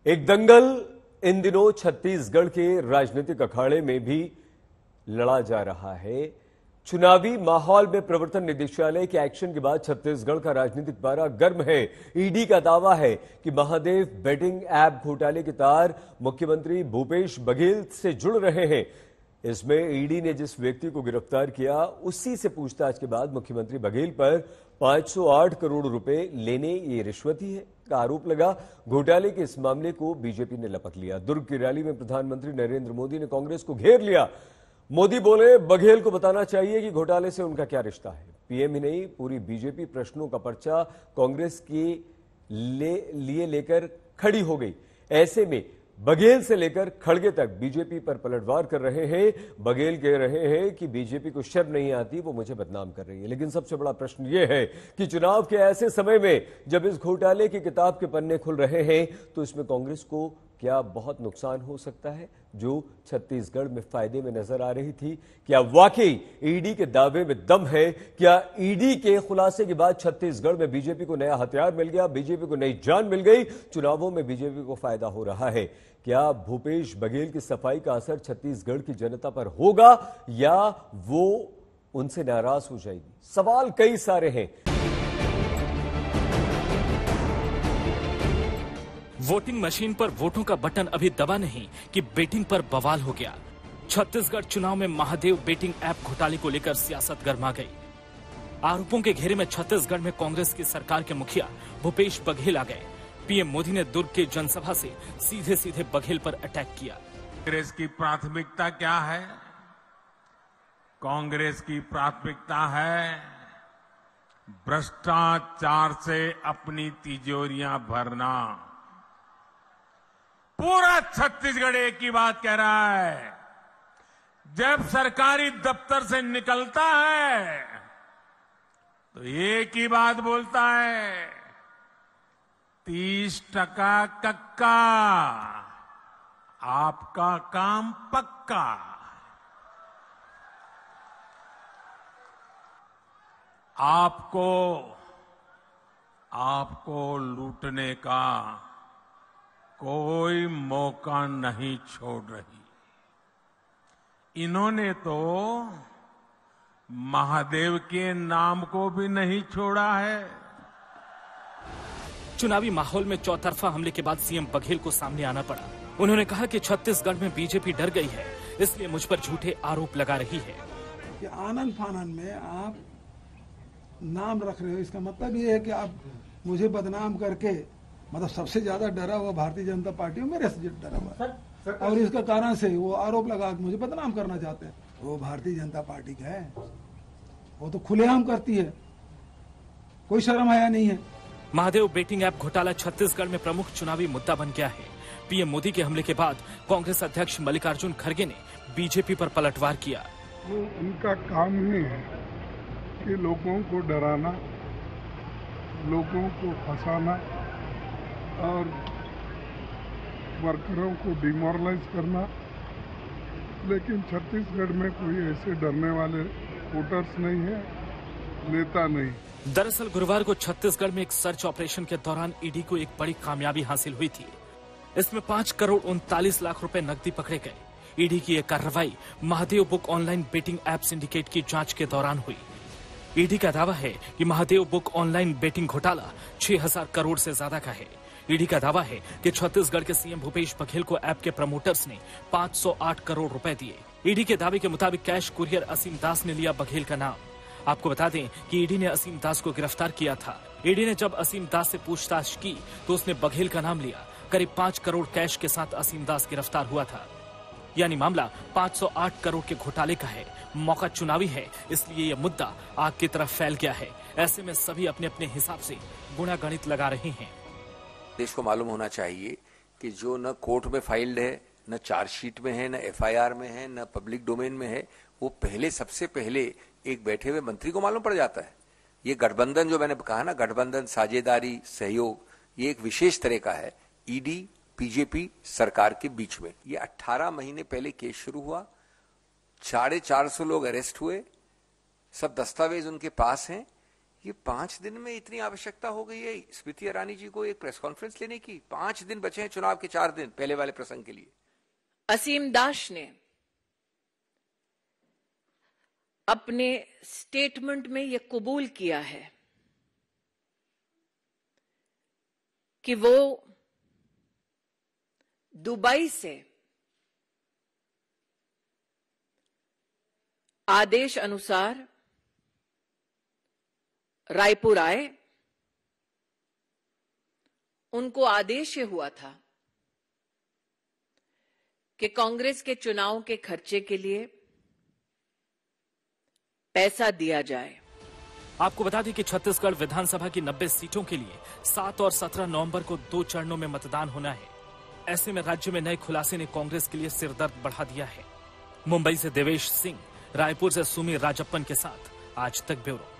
एक दंगल इन दिनों छत्तीसगढ़ के राजनीतिक अखाड़े में भी लड़ा जा रहा है। चुनावी माहौल में प्रवर्तन निदेशालय के एक्शन के बाद छत्तीसगढ़ का राजनीतिक पारा गर्म है। ईडी का दावा है कि महादेव बेटिंग ऐप घोटाले के तार मुख्यमंत्री भूपेश बघेल से जुड़ रहे हैं। इसमें ईडी ने जिस व्यक्ति को गिरफ्तार किया उसी से पूछताछ के बाद मुख्यमंत्री बघेल पर 508 करोड़ रुपए लेने ये रिश्वत ही है का आरोप लगा। घोटाले के इस मामले को बीजेपी ने लपक लिया। दुर्ग की रैली में प्रधानमंत्री नरेंद्र मोदी ने कांग्रेस को घेर लिया। मोदी बोले, बघेल को बताना चाहिए कि घोटाले से उनका क्या रिश्ता है। पीएम ही नहीं, पूरी बीजेपी प्रश्नों का पर्चा कांग्रेस के लिए लेकर खड़ी हो गई। ऐसे में बघेल से लेकर खड़गे तक बीजेपी पर पलटवार कर रहे हैं। बघेल कह रहे हैं कि बीजेपी को शर्म नहीं आती, वो मुझे बदनाम कर रही है। लेकिन सबसे बड़ा प्रश्न यह है कि चुनाव के ऐसे समय में जब इस घोटाले की किताब के पन्ने खुल रहे हैं तो इसमें कांग्रेस को क्या बहुत नुकसान हो सकता है जो छत्तीसगढ़ में फायदे में नजर आ रही थी। क्या वाकई ईडी के दावे में दम है? क्या ईडी के खुलासे के बाद छत्तीसगढ़ में बीजेपी को नया हथियार मिल गया, बीजेपी को नई जान मिल गई, चुनावों में बीजेपी को फायदा हो रहा है? क्या भूपेश बघेल की सफाई का असर छत्तीसगढ़ की जनता पर होगा या वो उनसे नाराज हो जाएगी? सवाल कई सारे हैं। वोटिंग मशीन पर वोटों का बटन अभी दबा नहीं कि बेटिंग पर बवाल हो गया। छत्तीसगढ़ चुनाव में महादेव बेटिंग ऐप घोटाले को लेकर सियासत गर्मा गई। आरोपों के घेरे में छत्तीसगढ़ में कांग्रेस की सरकार के मुखिया भूपेश बघेल आ गए। पीएम मोदी ने दुर्ग के जनसभा से सीधे सीधे बघेल पर अटैक किया। कांग्रेस की प्राथमिकता क्या है? कांग्रेस की प्राथमिकता है भ्रष्टाचार से अपनी तिजोरियां भरना। पूरा छत्तीसगढ़ एक ही बात कह रहा है। जब सरकारी दफ्तर से निकलता है तो एक ही बात बोलता है, 30% कक्का, आपका काम पक्का। आपको लूटने का कोई मौका नहीं छोड़ रही। इन्होंने तो महादेव के नाम को भी नहीं छोड़ा है। चुनावी माहौल में चौतरफा हमले के बाद सीएम बघेल को सामने आना पड़ा। उन्होंने कहा कि छत्तीसगढ़ में बीजेपी डर गई है, इसलिए मुझ पर झूठे आरोप लगा रही है। कि आनंद फानन में आप नाम रख रहे हो, इसका मतलब ये है कि आप मुझे बदनाम करके, मतलब सबसे ज्यादा डरा हुआ भारतीय जनता पार्टी मेरे से डरा हुआ और इसका कारण से वो आरोप लगा कि मुझे बदनाम करना चाहते हैं। वो भारतीय जनता पार्टी का है, वो तो खुलेआम करती है, कोई शर्म आया नहीं है। महादेव बेटिंग ऐप घोटाला छत्तीसगढ़ में प्रमुख चुनावी मुद्दा बन गया है। पीएम मोदी के हमले के बाद कांग्रेस अध्यक्ष मल्लिकार्जुन खड़गे ने बीजेपी पर पलटवार किया। वो उनका काम ही है कि लोगों को डराना, लोगों को फंसाना और वर्करों को डिमोरलाइज करना। लेकिन छत्तीसगढ़ में कोई ऐसे डरने वाले वोटर्स नहीं है, नेता नहीं। दरअसल गुरुवार को छत्तीसगढ़ में एक सर्च ऑपरेशन के दौरान ईडी को एक बड़ी कामयाबी हासिल हुई थी। इसमें 5 करोड़ 39 लाख रुपए नकदी पकड़े गए। ईडी की यह कार्रवाई Mahadev book online betting app syndicate की जांच के दौरान हुई। ईडी का दावा है कि महादेव बुक ऑनलाइन बेटिंग घोटाला 6000 करोड़ से ज्यादा का है। ईडी का दावा है कि छत्तीसगढ़ के सीएम भूपेश बघेल को ऐप के प्रमोटर्स ने 508 करोड़ रुपए दिए। ईडी के दावे के मुताबिक कैश कुरियर असीम दास ने लिया बघेल का नाम। आपको बता दें कि ईडी ने असीम दास को गिरफ्तार किया था। ईडी ने जब असीम दास से पूछताछ की तो उसने बघेल का नाम लिया। करीब 5 करोड़ कैश के साथ असीम दास गिरफ्तार हुआ था। यानी मामला 508 करोड़ के घोटाले का है। मौका चुनावी है, इसलिए यह मुद्दा आग की तरफ फैल गया है। ऐसे में सभी अपने अपने हिसाब से गुणा गणित लगा रहे हैं। देश को मालूम होना चाहिए कि जो न कोर्ट में फाइल्ड है, न चार्जशीट में है, न एफआईआर में है, न पब्लिक डोमेन में है, वो सबसे पहले एक बैठे हुए मंत्री को मालूम पड़ जाता है। ये गठबंधन जो मैंने कहा ना, गठबंधन, साझेदारी, सहयोग, ये एक विशेष तरह का है ईडी बीजेपी सरकार के बीच में। ये 18 महीने पहले केस शुरू हुआ, 450 लोग अरेस्ट हुए, सब दस्तावेज उनके पास हैं। ये 5 दिन में इतनी आवश्यकता हो गई है स्मृति ईरानी जी को एक प्रेस कॉन्फ्रेंस लेने की? 5 दिन बचे हैं चुनाव के, 4 दिन पहले वाले प्रसंग के लिए। असीम दास ने अपने स्टेटमेंट में यह कबूल किया है कि वो दुबई से आदेश अनुसार रायपुर आए। उनको आदेश ये हुआ था कि कांग्रेस के चुनाव के खर्चे के लिए पैसा दिया जाए। आपको बता दें कि छत्तीसगढ़ विधानसभा की 90 सीटों के लिए 7 और 17 नवंबर को 2 चरणों में मतदान होना है। ऐसे में राज्य में नए खुलासे ने कांग्रेस के लिए सिरदर्द बढ़ा दिया है। मुंबई से देवेश सिंह, रायपुर से सुमी राजप्पन के साथ आज तक ब्यूरो।